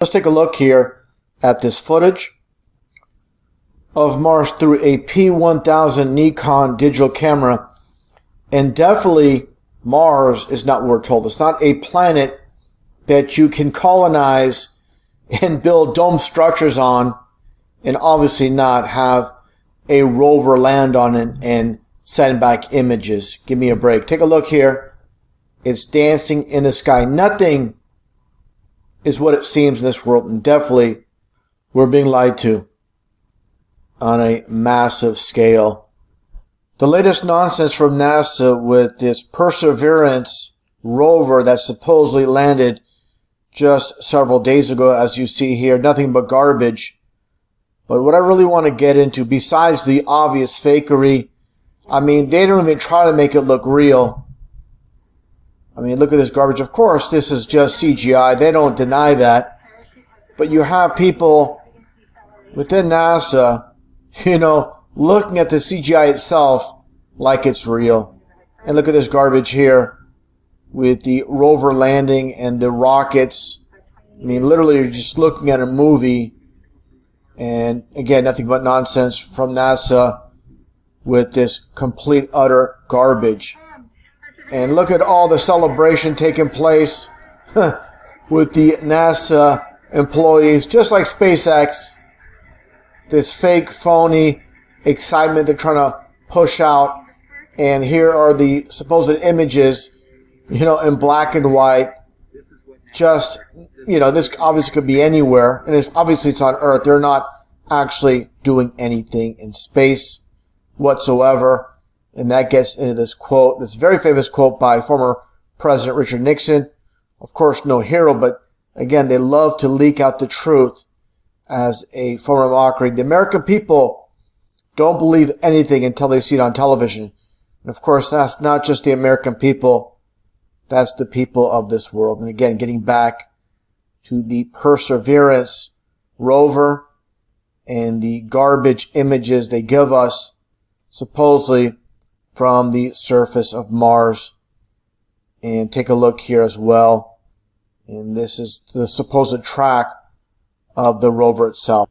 Let's take a look here at this footage of Mars through a P1000 Nikon digital camera. And definitely Mars is not what we're told. It's not a planet that you can colonize and build dome structures on and obviously not have a rover land on it and send back images. Give me a break. Take a look here. It's dancing in the sky. Nothing is what it seems in this world, and definitely we're being lied to on a massive scale. The latest nonsense from NASA with this Perseverance rover that supposedly landed just several days ago, as you see here, nothing but garbage. But what I really want to get into, besides the obvious fakery, I mean, they don't even try to make it look real. I mean, look at this garbage. Of course, this is just CGI. They don't deny that. But you have people within NASA, looking at the CGI itself like it's real. And look at this garbage here with the rover landing and the rockets. I mean, literally, you're just looking at a movie. And again, nothing but nonsense from NASA with this complete, utter garbage. And look at all the celebration taking place with the NASA employees, just like SpaceX. This fake, phony excitement they're trying to push out. And here are the supposed images, in black and white. Just, this obviously could be anywhere. And obviously it's on Earth. They're not actually doing anything in space whatsoever. And that gets into this quote, this very famous quote by former President Richard Nixon. Of course, no hero, but again, they love to leak out the truth as a form of mockery. The American people don't believe anything until they see it on television. And of course, that's not just the American people. That's the people of this world. And again, getting back to the Perseverance rover and the garbage images they give us, supposedly from the surface of Mars. And take a look here as well. And this is the supposed track of the rover itself.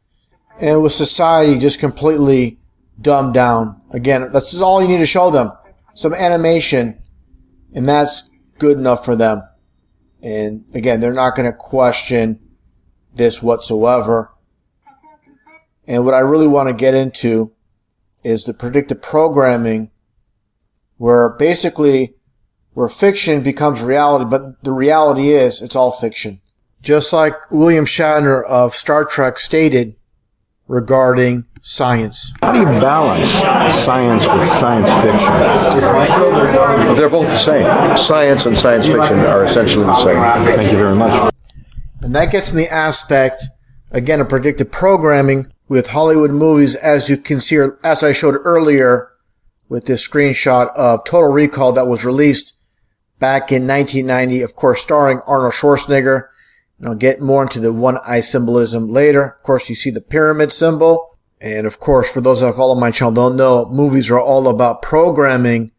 And with society just completely dumbed down. Again, that's all you need to show them. Some animation. And that's good enough for them. And again, they're not going to question this whatsoever. And what I really want to get into is the predictive programming, where basically where fiction becomes reality, but the reality is it's all fiction. Just like William Shatner of Star Trek stated regarding science. How do you balance science with science fiction? They're both the same. Science and science fiction are essentially the same. Thank you very much. And that gets in the aspect, again, of predictive programming with Hollywood movies, as you can see, as I showed earlier with this screenshot of Total Recall that was released back in 1990, of course, starring Arnold Schwarzenegger. And I'll get more into the one-eye symbolism later. Of course, you see the pyramid symbol. And of course, for those that follow my channel, don't know, movies are all about programming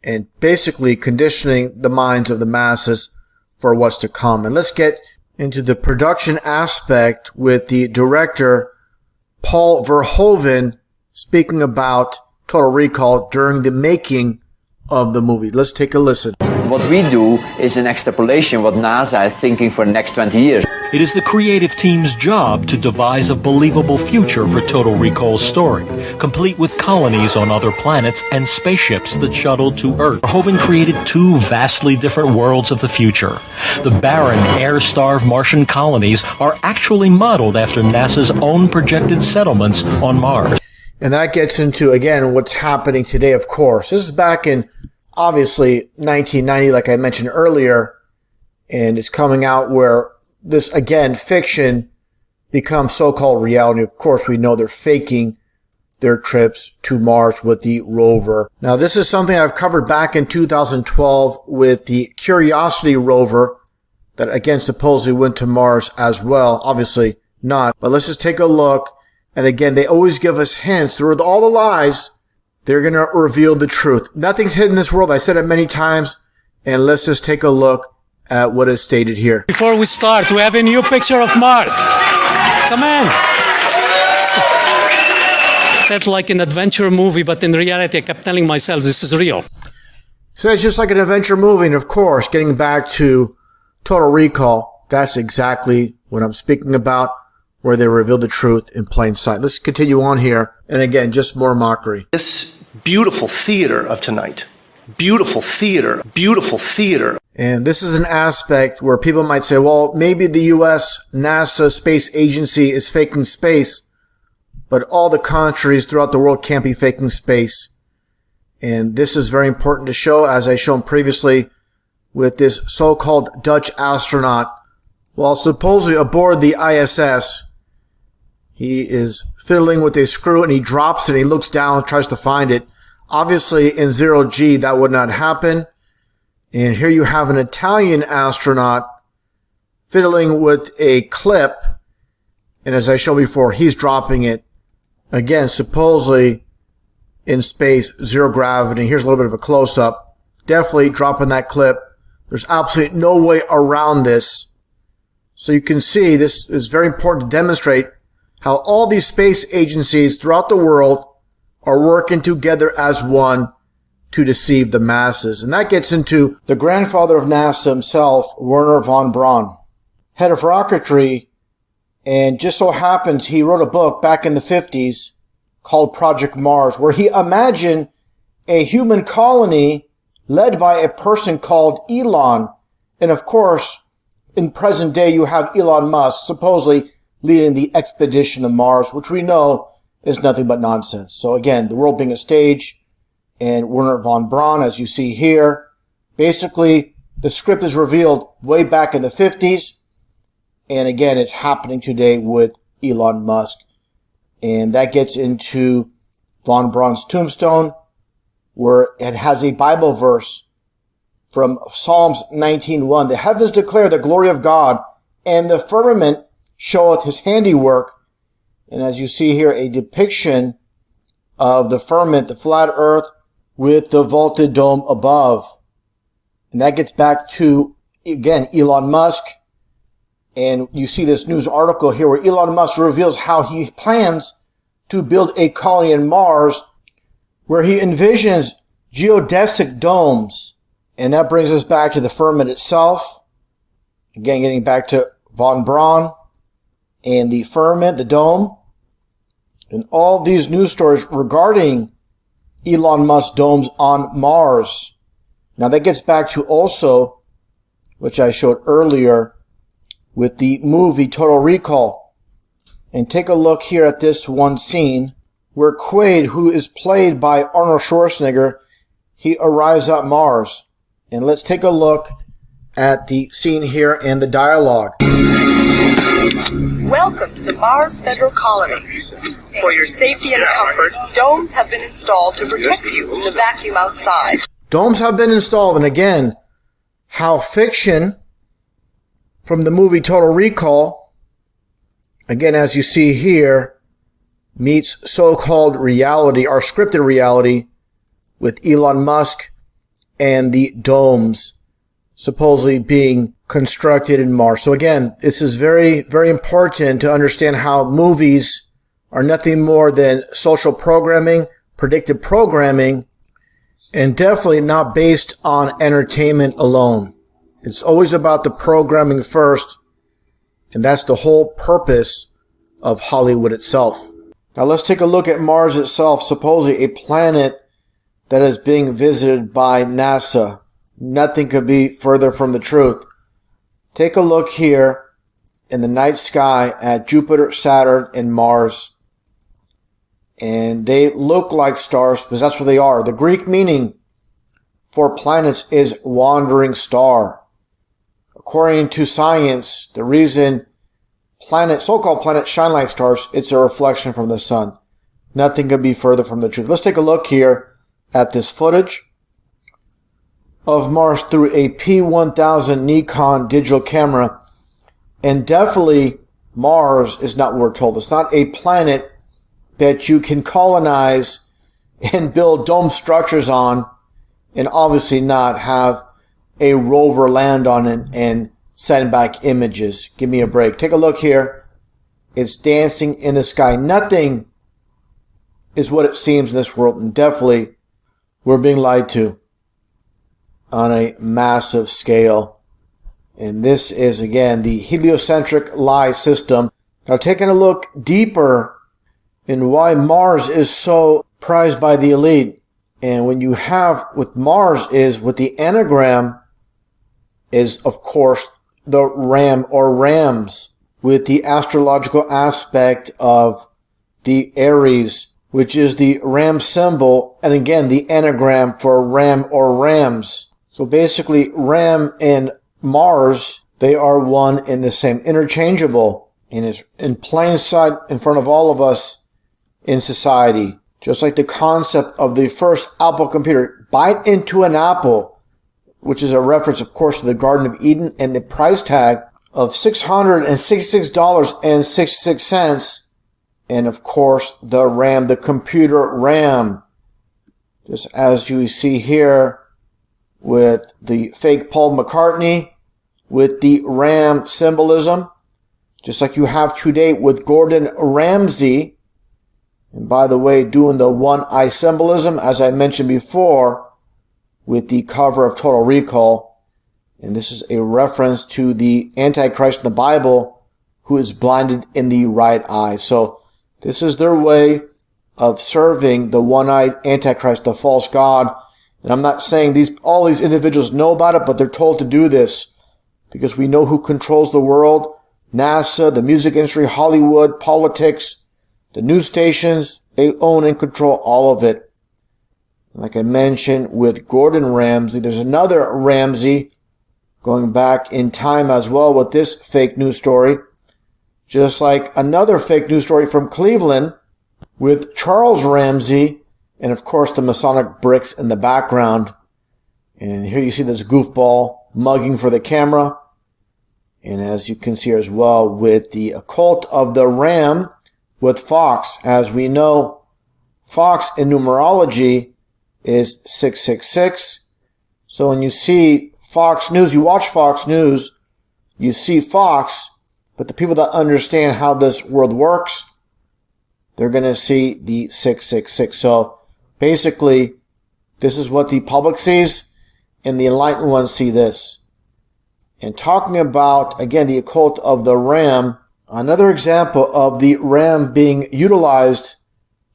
and basically conditioning the minds of the masses for what's to come. And let's get into the production aspect with the director, Paul Verhoeven, speaking about Total Recall during the making of the movie. Let's take a listen. What we do is an extrapolation what NASA is thinking for the next 20 years. It is the creative team's job to devise a believable future for Total Recall's story, complete with colonies on other planets and spaceships that shuttle to Earth. Verhoeven created two vastly different worlds of the future. The barren, air-starved Martian colonies are actually modeled after NASA's own projected settlements on Mars. And that gets into, again, what's happening today, of course. This is back in, obviously, 1990, like I mentioned earlier. And it's coming out where this, again, fiction becomes so-called reality. Of course, we know they're faking their trips to Mars with the rover. Now, this is something I've covered back in 2012 with the Curiosity rover that, again, supposedly went to Mars as well. Obviously not. But let's just take a look. And again, they always give us hints through all the lies. They're going to reveal the truth. Nothing's hidden in this world. I said it many times. And let's just take a look at what is stated here. Before we start, we have a new picture of Mars. Come on. Felt like an adventure movie, but in reality, I kept telling myself this is real. So it's just like an adventure movie, and of course, getting back to Total Recall, that's exactly what I'm speaking about, where they reveal the truth in plain sight. Let's continue on here, and again, just more mockery. This beautiful theater of tonight, beautiful theater, And this is an aspect where people might say, well, maybe the U.S. NASA space agency is faking space, but all the countries throughout the world can't be faking space. And this is very important to show, as I shown previously, with this so-called Dutch astronaut. While supposedly aboard the ISS, he is fiddling with a screw and he drops it and he looks down and tries to find it. Obviously, in 0G, that would not happen. And here you have an Italian astronaut fiddling with a clip. And as I showed before, he's dropping it. Again, supposedly in space, zero gravity. Here's a little bit of a close-up. Definitely dropping that clip. There's absolutely no way around this. So you can see this is very important to demonstrate how all these space agencies throughout the world are working together as one to deceive the masses. And that gets into the grandfather of NASA himself, Wernher von Braun, head of rocketry. And just so happens he wrote a book back in the 50s called Project Mars, where he imagined a human colony led by a person called Elon. And of course, in present day, you have Elon Musk supposedly leading the expedition to Mars, which we know is nothing but nonsense. So again, the world being a stage, and Wernher von Braun, as you see here, basically the script is revealed way back in the 50s. And again, it's happening today with Elon Musk. And that gets into von Braun's tombstone, where it has a Bible verse from Psalms 19:1. The heavens declare the glory of God, and the firmament showeth his handiwork. And as you see here, a depiction of the firmament, the flat earth, with the vaulted dome above. And that gets back to, again, Elon Musk. And you see this news article here where Elon Musk reveals how he plans to build a colony in Mars, where he envisions geodesic domes. And that brings us back to the firmament itself. Again, getting back to von Braun and the firmament, the dome. And all these news stories regarding Elon Musk's domes on Mars. Now that gets back to also, which I showed earlier, with the movie Total Recall. And take a look here at this one scene where Quaid, who is played by Arnold Schwarzenegger, he arrives at Mars. And let's take a look at the scene here and the dialogue. Welcome to the Mars Federal Colony. For your safety and comfort, domes have been installed to protect you from the vacuum outside. Domes have been installed, and again, how fiction from the movie Total Recall, again, as you see here, meets so-called reality, or scripted reality, with Elon Musk and the domes supposedly being constructed in Mars. So again, this is very, very important to understand how movies are nothing more than social programming, predictive programming, and definitely not based on entertainment alone. It's always about the programming first, and that's the whole purpose of Hollywood itself. Now let's take a look at Mars itself, supposedly a planet that is being visited by NASA. Nothing could be further from the truth. Take a look here in the night sky at Jupiter, Saturn, and Mars. And they look like stars because that's what they are. The Greek meaning for planets is wandering star. According to science, the reason so-called planets shine like stars, it's a reflection from the sun. Nothing could be further from the truth. Let's take a look here at this footage of Mars through a P1000 Nikon digital camera. And definitely Mars is not what we're told. It's not a planet that you can colonize and build dome structures on, and obviously not have a rover land on it and send back images. Give me a break. Take a look here. It's dancing in the sky. Nothing is what it seems in this world, and definitely we're being lied to on a massive scale. And this is, again, the heliocentric lie system. Now, taking a look deeper in why Mars is so prized by the elite. And when you have with Mars is with the anagram is, of course, the ram or rams, with the astrological aspect of the Aries, which is the ram symbol, and again, the anagram for ram or rams. So basically, ram and Mars, they are one and the same, interchangeable, and it's in plain sight in front of all of us in society. Just like the concept of the first Apple computer, bite into an apple, which is a reference, of course, to the Garden of Eden, and the price tag of $666.66, and of course the RAM, the computer RAM, just as you see here with the fake Paul McCartney, with the RAM symbolism, just like you have today with Gordon Ramsay, and by the way, doing the one eye symbolism, as I mentioned before, with the cover of Total Recall. And this is a reference to the Antichrist in the Bible who is blinded in the right eye. So this is their way of serving the one-eyed Antichrist, the false god. And I'm not saying all these individuals know about it, but they're told to do this because we know who controls the world. NASA, the music industry, Hollywood, politics, the news stations, they own and control all of it. Like I mentioned with Gordon Ramsay, there's another Ramsay going back in time as well with this fake news story. Just like another fake news story from Cleveland with Charles Ramsay, and of course the Masonic bricks in the background. And here you see this goofball mugging for the camera. And as you can see as well with the occult of the Ram with Fox. As we know, Fox in numerology is 666. So when you see Fox News, you watch Fox News, you see Fox, but the people that understand how this world works, they're going to see the 666. So basically, this is what the public sees, and the enlightened ones see this. And talking about, again, the occult of the Ram, another example of the Ram being utilized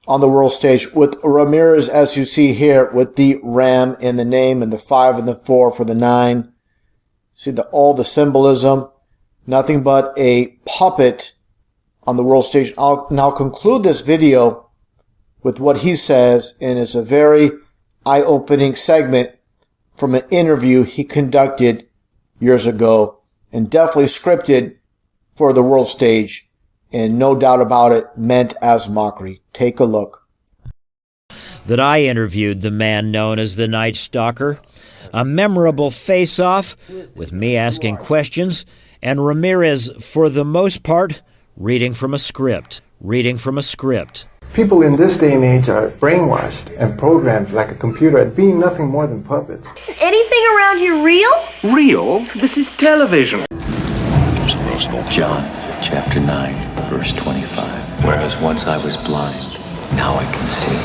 on the world stage with Ramirez, as you see here, with the Ram in the name and the 5 and the 4 for the 9. See all the symbolism, nothing but a puppet on the world stage. I'll now conclude this video with what he says, and it's a very eye-opening segment from an interview he conducted years ago, and definitely scripted for the world stage, and no doubt about it, meant as mockery. Take a look. That I interviewed the man known as the Night Stalker, a memorable face-off with me asking questions, and Ramirez, for the most part, reading from a script. People in this day and age are brainwashed and programmed like a computer at being nothing more than puppets. Anything around here real? Real? This is television. John, chapter 9, verse 25. Whereas once I was blind, now I can see.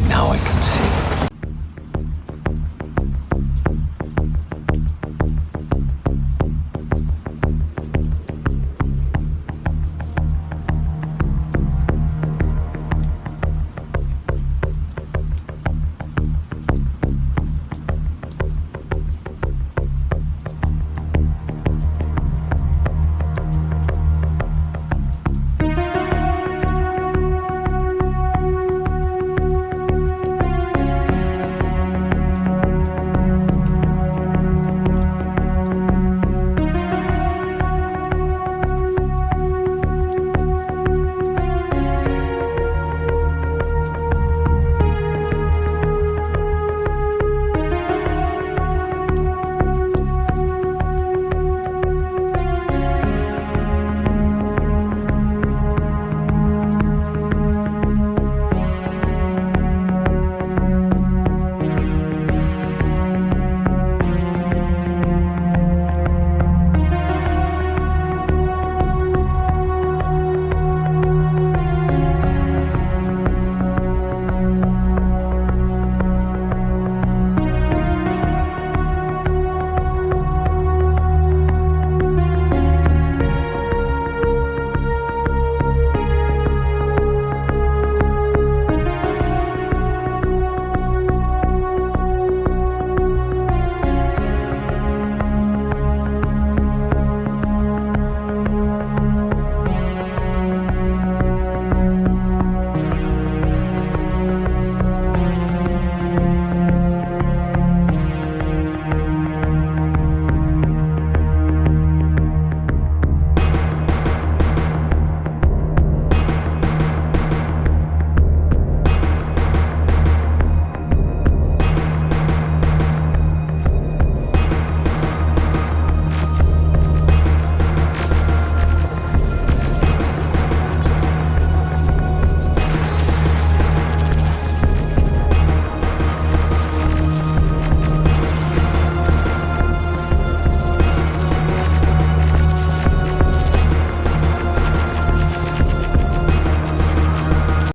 Now I can see.